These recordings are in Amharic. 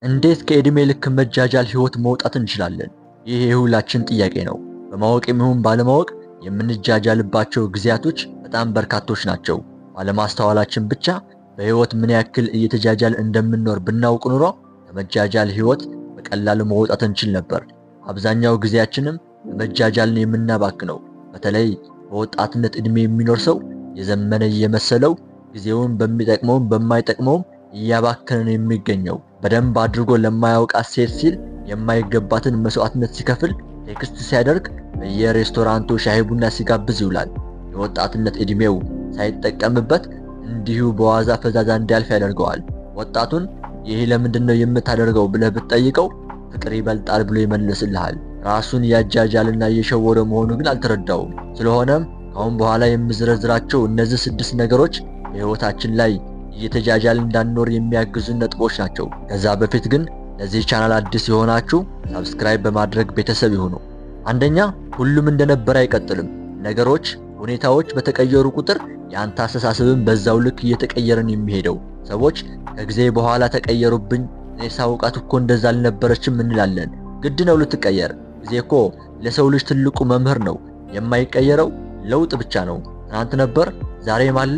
እንዴት ከዕድሜ ልክ መጃጃል ህይወት መውጣት እንችላለን? ይህ የሁላችን ጥያቄ ነው። በማወቅም ይሁን ባለማወቅ የምንጃጃልባቸው ጊዜያቶች በጣም በርካቶች ናቸው። ባለማስተዋላችን ብቻ በህይወት ምን ያክል እየተጃጃል እንደምንኖር ብናውቅ ኑሮ ከመጃጃል ህይወት በቀላሉ መውጣት እንችል ነበር። አብዛኛው ጊዜያችንም በመጃጃልን የምናባክነው በተለይ በወጣትነት ዕድሜ የሚኖር ሰው የዘመነ እየመሰለው ጊዜውን በሚጠቅመውም በማይጠቅመውም እያባከነ ነው የሚገኘው። በደንብ አድርጎ ለማያውቃት ሴት ሲል የማይገባትን መስዋዕትነት ሲከፍል ቴክስት ሲያደርግ በየሬስቶራንቱ ሻይ ቡና ሲጋብዝ ይውላል። የወጣትነት ዕድሜው ሳይጠቀምበት እንዲሁ በዋዛ ፈዛዛ እንዲያልፍ ያደርገዋል። ወጣቱን ይህ ለምንድነው የምታደርገው ብለህ ብትጠይቀው ፍቅር ይበልጣል ብሎ ይመልስልሃል። ራሱን ያጃጃልና እየሸወደ መሆኑ ግን አልተረዳውም። ስለሆነም ካሁን በኋላ የምዘረዝራቸው እነዚህ 6 ነገሮች በህይወታችን ላይ እየተጃጃል እንዳንኖር የሚያግዙ ነጥቦች ናቸው። ከዛ በፊት ግን ለዚህ ቻናል አዲስ የሆናችሁ ሰብስክራይብ በማድረግ ቤተሰብ ይሁኑ። አንደኛ፣ ሁሉም እንደነበረ አይቀጥልም። ነገሮች፣ ሁኔታዎች በተቀየሩ ቁጥር የአንተ አስተሳሰብም በዛው ልክ እየተቀየረ ነው የሚሄደው። ሰዎች ከጊዜ በኋላ ተቀየሩብኝ፣ እኔ ሳውቃት እኮ እንደዛ አልነበረችም እንላለን። ግድ ነው ልትቀየር። ጊዜ እኮ ለሰው ልጅ ትልቁ መምህር ነው። የማይቀየረው ለውጥ ብቻ ነው። ትናንት ነበር፣ ዛሬም አለ፣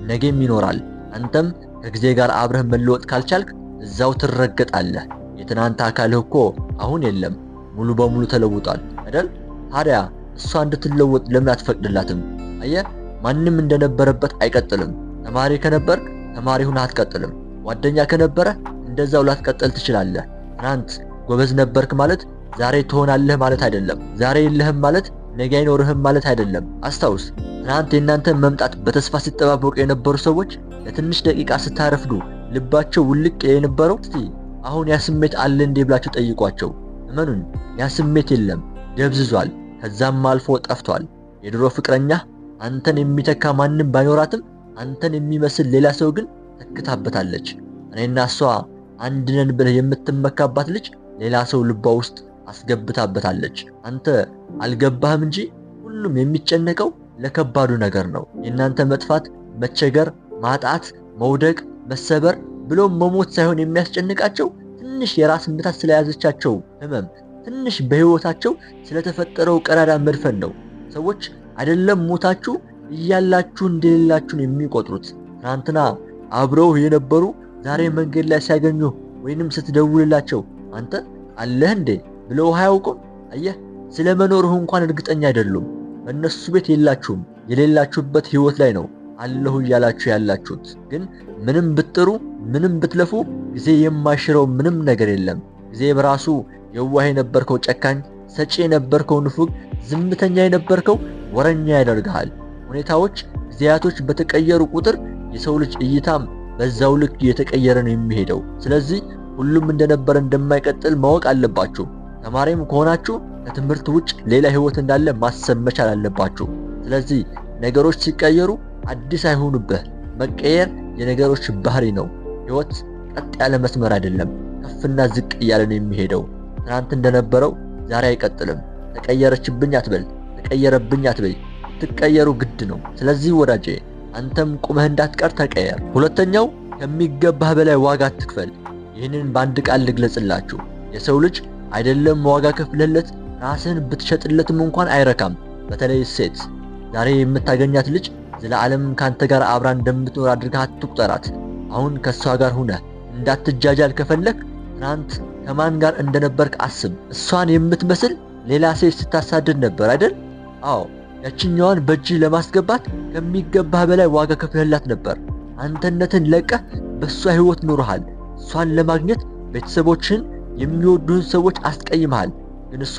ነገም ይኖራል። አንተም ከጊዜ ጋር አብረህ መለወጥ ካልቻልክ እዛው ትረገጣለህ። የትናንት አካልህ እኮ አሁን የለም፣ ሙሉ በሙሉ ተለውጧል አይደል? ታዲያ እሷ እንድትለወጥ ለምን አትፈቅድላትም? አየህ፣ ማንም እንደነበረበት አይቀጥልም። ተማሪ ከነበርክ ተማሪ ሆነህ አትቀጥልም። ጓደኛ ከነበረ እንደዛው ላትቀጥል ትችላለህ። ትናንት ጎበዝ ነበርክ ማለት ዛሬ ትሆናለህ ማለት አይደለም። ዛሬ የለህም ማለት ነገ አይኖርህም ማለት አይደለም። አስታውስ፣ ትናንት የእናንተን መምጣት በተስፋ ሲጠባበቁ የነበሩ ሰዎች ለትንሽ ደቂቃ ስታረፍዱ ልባቸው ውልቅ የነበረው እስቲ አሁን ያ ስሜት አለ እንዴ ብላችሁ ጠይቋቸው። እመኑን፣ ያ ስሜት የለም፣ ደብዝዟል፣ ከዛም አልፎ ጠፍቷል። የድሮ ፍቅረኛ አንተን የሚተካ ማንም ባይኖራትም አንተን የሚመስል ሌላ ሰው ግን ተክታበታለች። እኔና እሷ አንድ ነን ብለህ የምትመካባት ልጅ ሌላ ሰው ልቧ ውስጥ አስገብታበታለች። አንተ አልገባህም እንጂ ሁሉም የሚጨነቀው ለከባዱ ነገር ነው። የእናንተ መጥፋት፣ መቸገር፣ ማጣት፣ መውደቅ፣ መሰበር ብሎም መሞት ሳይሆን የሚያስጨንቃቸው ትንሽ የራስ ምታት ስለያዘቻቸው ህመም፣ ትንሽ በህይወታቸው ስለተፈጠረው ቀዳዳ መድፈን ነው። ሰዎች አይደለም ሞታችሁ እያላችሁ እንደሌላችሁ ነው የሚቆጥሩት። ትናንትና አብረው የነበሩ ዛሬ መንገድ ላይ ሲያገኙ ወይንም ስትደውልላቸው አንተ አለህ እንዴ ብለው አያውቁም። አየህ፣ ስለ መኖርህ እንኳን እርግጠኛ አይደሉም። በእነሱ ቤት የላችሁም። የሌላችሁበት ህይወት ላይ ነው አለሁ እያላችሁ ያላችሁት። ግን ምንም ብትጥሩ ምንም ብትለፉ ጊዜ የማይሽረው ምንም ነገር የለም። ጊዜ በራሱ የዋህ የነበርከው ጨካኝ፣ ሰጪ የነበርከው ንፉግ፣ ዝምተኛ የነበርከው ወረኛ ያደርግሃል። ሁኔታዎች፣ ጊዜያቶች በተቀየሩ ቁጥር የሰው ልጅ እይታም በዛው ልክ እየተቀየረ ነው የሚሄደው። ስለዚህ ሁሉም እንደነበረ እንደማይቀጥል ማወቅ አለባችሁ። ተማሪም ከሆናችሁ ከትምህርት ውጭ ሌላ ህይወት እንዳለ ማሰብ መቻል አለባችሁ። ስለዚህ ነገሮች ሲቀየሩ አዲስ አይሆኑብህ። መቀየር የነገሮች ባህሪ ነው። ህይወት ቀጥ ያለ መስመር አይደለም፣ ከፍና ዝቅ እያለ ነው የሚሄደው። ትናንት እንደነበረው ዛሬ አይቀጥልም። ተቀየረችብኝ አትበል፣ ተቀየረብኝ አትበይ። ትቀየሩ ግድ ነው። ስለዚህ ወዳጄ አንተም ቁመህ እንዳትቀር ተቀየር። ሁለተኛው፣ ከሚገባህ በላይ ዋጋ አትክፈል። ይህንን በአንድ ቃል ልግለጽላችሁ። የሰው ልጅ አይደለም ዋጋ ከፍለለት ራስህን ብትሸጥለትም እንኳን አይረካም። በተለይ ሴት፣ ዛሬ የምታገኛት ልጅ ዘላለም ካንተ ጋር አብራ እንደምትኖር አድርገህ አትቁጠራት። አሁን ከሷ ጋር ሆነህ እንዳትጃጃል ከፈለክ ትናንት ከማን ጋር እንደነበርክ አስብ። እሷን የምትመስል ሌላ ሴት ስታሳድድ ነበር አይደል? አዎ፣ ያችኛዋን በእጅ ለማስገባት ከሚገባህ በላይ ዋጋ ከፍለላት ነበር። አንተነትን ለቀህ በሷ ህይወት ኖርሃል። እሷን ለማግኘት ቤተሰቦችን የሚወዱህን ሰዎች አስቀይመሃል። ግን እሷ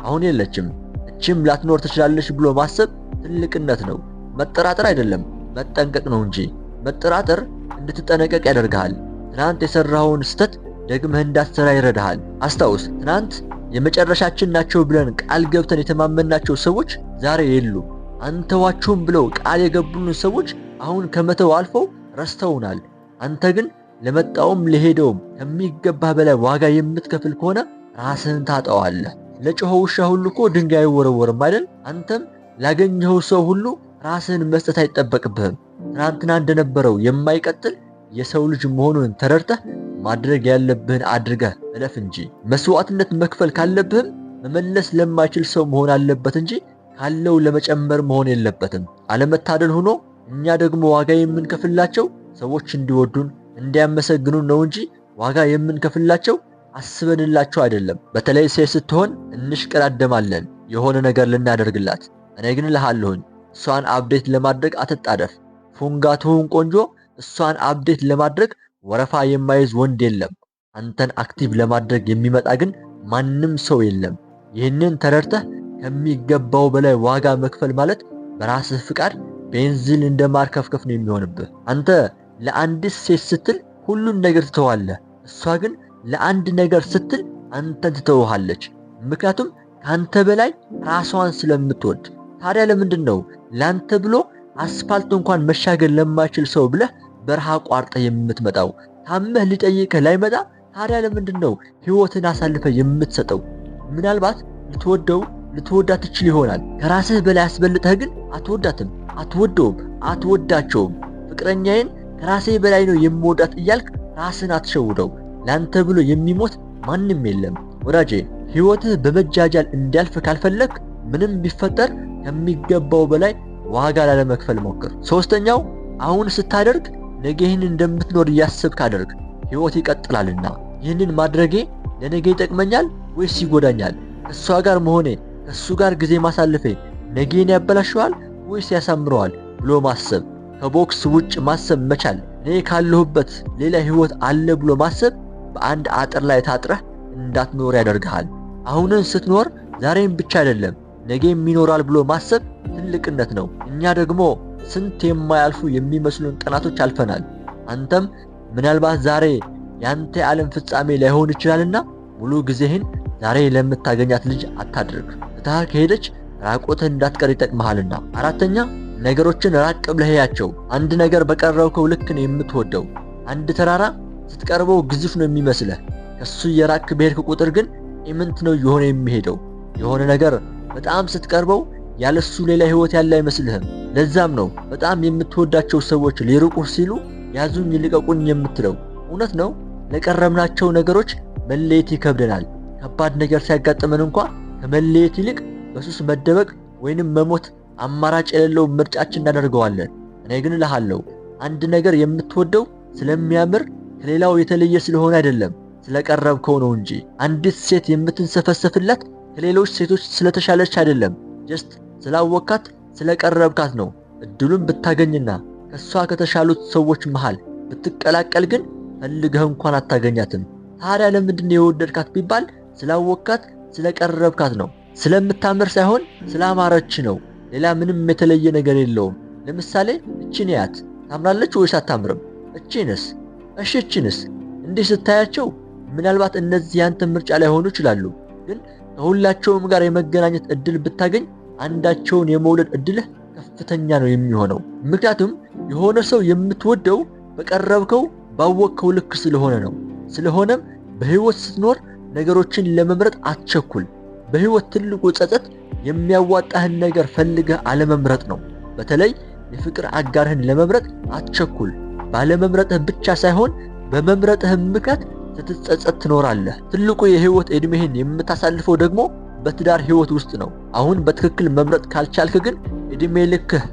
አሁን የለችም፣ እችም ላትኖር ትችላለች ብሎ ማሰብ ትልቅነት ነው። መጠራጠር አይደለም መጠንቀቅ ነው እንጂ። መጠራጠር እንድትጠነቀቅ ያደርግሃል። ትናንት የሰራኸውን ስተት ደግመህ እንዳትሰራ ይረዳሃል። አስታውስ፣ ትናንት የመጨረሻችን ናቸው ብለን ቃል ገብተን የተማመናቸው ሰዎች ዛሬ የሉም። አንተዋችሁም ብለው ቃል የገቡልን ሰዎች አሁን ከመተው አልፈው ረስተውናል። አንተ ግን ለመጣውም ለሄደውም ከሚገባህ በላይ ዋጋ የምትከፍል ከሆነ ራስህን ታጠዋለህ። ለጮኸው ውሻ ሁሉ እኮ ድንጋይ አይወረወርም አይደል? አንተም ላገኘኸው ሰው ሁሉ ራስህን መስጠት አይጠበቅብህም። ትናንትና እንደነበረው የማይቀጥል የሰው ልጅ መሆኑን ተረድተህ ማድረግ ያለብህን አድርገህ እለፍ እንጂ መስዋዕትነት መክፈል ካለብህም መመለስ ለማይችል ሰው መሆን አለበት እንጂ ካለው ለመጨመር መሆን የለበትም። አለመታደል ሆኖ እኛ ደግሞ ዋጋ የምንከፍላቸው ሰዎች እንዲወዱን እንዲያመሰግኑን ነው እንጂ ዋጋ የምንከፍላቸው አስበንላቸው አይደለም። በተለይ ሴት ስትሆን እንሽቀዳደማለን የሆነ ነገር ልናደርግላት። እኔ ግን እልሃለሁኝ እሷን አፕዴት ለማድረግ አትጣደፍ። ፉንጋ ትሁን ቆንጆ፣ እሷን አፕዴት ለማድረግ ወረፋ የማይዝ ወንድ የለም። አንተን አክቲቭ ለማድረግ የሚመጣ ግን ማንም ሰው የለም። ይህንን ተረድተህ ከሚገባው በላይ ዋጋ መክፈል ማለት በራስህ ፍቃድ ቤንዚን እንደማርከፍከፍ ነው የሚሆንብህ። አንተ ለአንዲት ሴት ስትል ሁሉን ነገር ትተዋለህ። እሷ ግን ለአንድ ነገር ስትል አንተን ትተውሃለች። ምክንያቱም ካንተ በላይ ራሷን ስለምትወድ። ታዲያ ለምንድን ነው ላንተ ብሎ አስፋልት እንኳን መሻገር ለማይችል ሰው ብለህ በረሃ ቋርጠህ የምትመጣው? ታመህ ሊጠይቅህ ላይመጣ ታዲያ ለምንድን ነው ህይወትን አሳልፈህ የምትሰጠው? ምናልባት ልትወዳት ትችል ይሆናል። ከራስህ በላይ አስበልጠህ ግን አትወዳትም፣ አትወደውም፣ አትወዳቸውም። ፍቅረኛዬን ከራሴ በላይ ነው የምወዳት እያልክ ራስን አትሸውደው። ላንተ ብሎ የሚሞት ማንም የለም ወዳጄ። ህይወትህ በመጃጃል እንዲያልፍ ካልፈለክ ምንም ቢፈጠር ከሚገባው በላይ ዋጋ ላለመክፈል ሞክር። ሶስተኛው አሁን ስታደርግ ነገህን እንደምትኖር እያሰብክ አድርግ። ህይወት ይቀጥላልና። ይህንን ማድረጌ ለነገ ይጠቅመኛል ወይስ ይጎዳኛል? ከእሷ ጋር መሆኔ፣ ከእሱ ጋር ጊዜ ማሳለፌ ነገን ያበላሸዋል ወይስ ያሳምረዋል ብሎ ማሰብ። ከቦክስ ውጭ ማሰብ መቻል። እኔ ካለሁበት ሌላ ህይወት አለ ብሎ ማሰብ በአንድ አጥር ላይ ታጥረህ እንዳትኖር ያደርግሃል። አሁንን ስትኖር ዛሬም ብቻ አይደለም ነገም ይኖራል ብሎ ማሰብ ትልቅነት ነው። እኛ ደግሞ ስንት የማያልፉ የሚመስሉን ቀናቶች አልፈናል። አንተም ምናልባት ዛሬ ያንተ የዓለም ፍጻሜ ላይሆን ይችላልና ሙሉ ጊዜህን ዛሬ ለምታገኛት ልጅ አታድርግ። ትታ ከሄደች ራቆትህ እንዳትቀር ይጠቅምሃልና። አራተኛ ነገሮችን ራቅ ብለህ ያቸው። አንድ ነገር በቀረብከው ልክ ነው የምትወደው። አንድ ተራራ ስትቀርበው ግዙፍ ነው የሚመስልህ። ከሱ የራቅ በሄድክ ቁጥር ግን ኢምንት ነው የሆነ የሚሄደው። የሆነ ነገር በጣም ስትቀርበው ያለሱ ሌላ ህይወት ያለ አይመስልህም። ለዛም ነው በጣም የምትወዳቸው ሰዎች ሊርቁህ ሲሉ ያዙኝ ልቀቁኝ የምትለው። እውነት ነው። ለቀረብናቸው ነገሮች መለየት ይከብደናል። ከባድ ነገር ሲያጋጥመን እንኳን ከመለየት ይልቅ በሱስ መደበቅ ወይንም መሞት አማራጭ የሌለው ምርጫችን እናደርገዋለን። እኔ ግን እልሃለሁ አንድ ነገር የምትወደው ስለሚያምር ከሌላው የተለየ ስለሆነ አይደለም፣ ስለቀረብከው ነው እንጂ። አንዲት ሴት የምትንሰፈሰፍላት ከሌሎች ሴቶች ስለተሻለች አይደለም፣ ጀስት ስላወካት ስለቀረብካት ነው። እድሉን ብታገኝና ከሷ ከተሻሉት ሰዎች መሃል ብትቀላቀል ግን ፈልገህ እንኳን አታገኛትም። ታዲያ ለምንድን የወደድካት ቢባል ስላወካት ስለቀረብካት ነው። ስለምታምር ሳይሆን ስላማረች ነው። ሌላ ምንም የተለየ ነገር የለውም። ለምሳሌ እቺን ያት ታምራለች ወይስ አታምርም? እቺንስ? እሺ እቺንስ? እንዲህ ስታያቸው ምናልባት እነዚህ ያንተ ምርጫ ላይ ሆኑ ይችላሉ። ግን ከሁላቸውም ጋር የመገናኘት እድል ብታገኝ አንዳቸውን የመውለድ እድልህ ከፍተኛ ነው የሚሆነው። ምክንያቱም የሆነ ሰው የምትወደው በቀረብከው ባወቅከው ልክ ስለሆነ ነው። ስለሆነም በህይወት ስትኖር ነገሮችን ለመምረጥ አትቸኩል። በህይወት ትልቁ ጸጸት የሚያዋጣህን ነገር ፈልገህ አለመምረጥ ነው። በተለይ የፍቅር አጋርህን ለመምረጥ አትቸኩል። ባለመምረጥህ ብቻ ሳይሆን በመምረጥህ ምክንያት ስትጸጸት ትኖራለህ። ትልቁ የህይወት እድሜህን የምታሳልፈው ደግሞ በትዳር ህይወት ውስጥ ነው። አሁን በትክክል መምረጥ ካልቻልክ ግን እድሜ ልክህ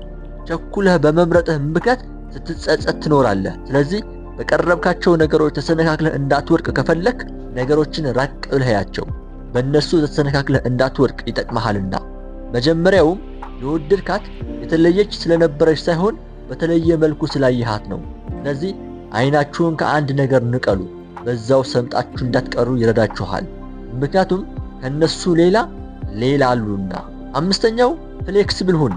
ቸኩለህ በመምረጥህ ምክንያት ስትጸጸት ትኖራለህ። ስለዚህ በቀረብካቸው ነገሮች ተሰነካክለህ እንዳትወድቅ ከፈለክ ነገሮችን ራቅ ብለህ ያቸው። በእነሱ ተሰነካክለህ እንዳትወድቅ ይጠቅመሃልና። መጀመሪያውም የወደድካት የተለየች ስለነበረች ሳይሆን በተለየ መልኩ ስላየሃት ነው። ስለዚህ አይናችሁን ከአንድ ነገር ንቀሉ፣ በዛው ሰምጣችሁ እንዳትቀሩ ይረዳችኋል። ምክንያቱም ከነሱ ሌላ አሉና። አምስተኛው ፍሌክሲብል ሁን።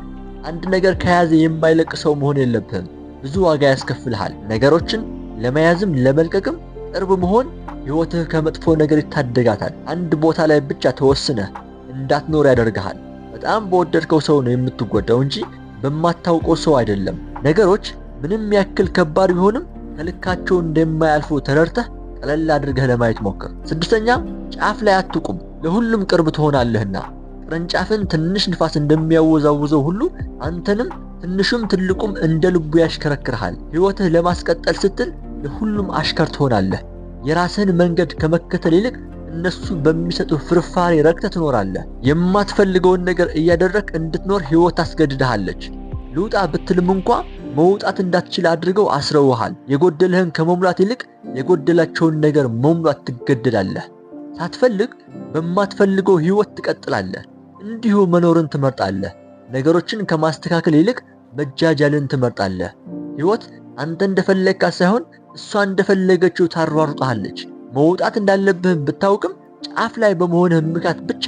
አንድ ነገር ከያዘ የማይለቅ ሰው መሆን የለብህም። ብዙ ዋጋ ያስከፍልሃል። ነገሮችን ለመያዝም ለመልቀቅም ቅርብ መሆን ህይወትህ ከመጥፎ ነገር ይታደጋታል። አንድ ቦታ ላይ ብቻ ተወስነህ እንዳትኖር ያደርግሃል። በጣም በወደድከው ሰው ነው የምትጎዳው እንጂ በማታውቀው ሰው አይደለም። ነገሮች ምንም ያክል ከባድ ቢሆንም ከልካቸው እንደማያልፉ ተረድተህ ቀለል አድርገህ ለማየት ሞክር። ስድስተኛ ጫፍ ላይ አትቁም፣ ለሁሉም ቅርብ ትሆናለህና። ቅርንጫፍን ትንሽ ንፋስ እንደሚያወዛውዘው ሁሉ አንተንም ትንሹም ትልቁም እንደ ልቡ ያሽከረክርሃል። ህይወትህ ለማስቀጠል ስትል ለሁሉም አሽከር ትሆናለህ። የራስህን መንገድ ከመከተል ይልቅ እነሱ በሚሰጡ ፍርፋሪ ረክተህ ትኖራለህ። የማትፈልገውን ነገር እያደረግህ እንድትኖር ህይወት ታስገድድሃለች። ልውጣ ብትልም እንኳ መውጣት እንዳትችል አድርገው አስረውሃል። የጎደለህን ከመሙላት ይልቅ የጎደላቸውን ነገር መሙላት ትገደዳለህ። ሳትፈልግ በማትፈልገው ህይወት ትቀጥላለህ። እንዲሁ መኖርን ትመርጣለህ። ነገሮችን ከማስተካከል ይልቅ መጃጃልን ትመርጣለህ። ህይወት አንተ እንደፈለግካት ሳይሆን እሷ እንደፈለገችው ታሯሩጣለች። መውጣት እንዳለብህም ብታውቅም ጫፍ ላይ በመሆንህ ምክንያት ብቻ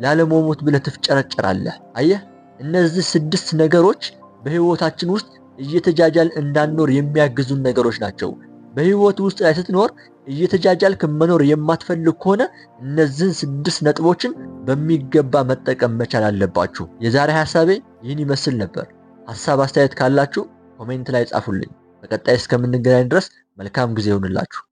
ላለመሞት ብለህ ትፍጨረጨራለህ። አየህ፣ እነዚህ 6 ነገሮች በህይወታችን ውስጥ እየተጃጃል እንዳንኖር የሚያግዙን ነገሮች ናቸው። በህይወት ውስጥ ላይ ስትኖር እየተጃጃልክ መኖር የማትፈልግ ከሆነ እነዚህን 6 ነጥቦችን በሚገባ መጠቀም መቻል አለባችሁ። የዛሬ ሐሳቤ ይህን ይመስል ነበር። ሐሳብ አስተያየት ካላችሁ ኮሜንት ላይ ጻፉልኝ። በቀጣይ እስከምንገናኝ ድረስ መልካም ጊዜ ይሁንላችሁ።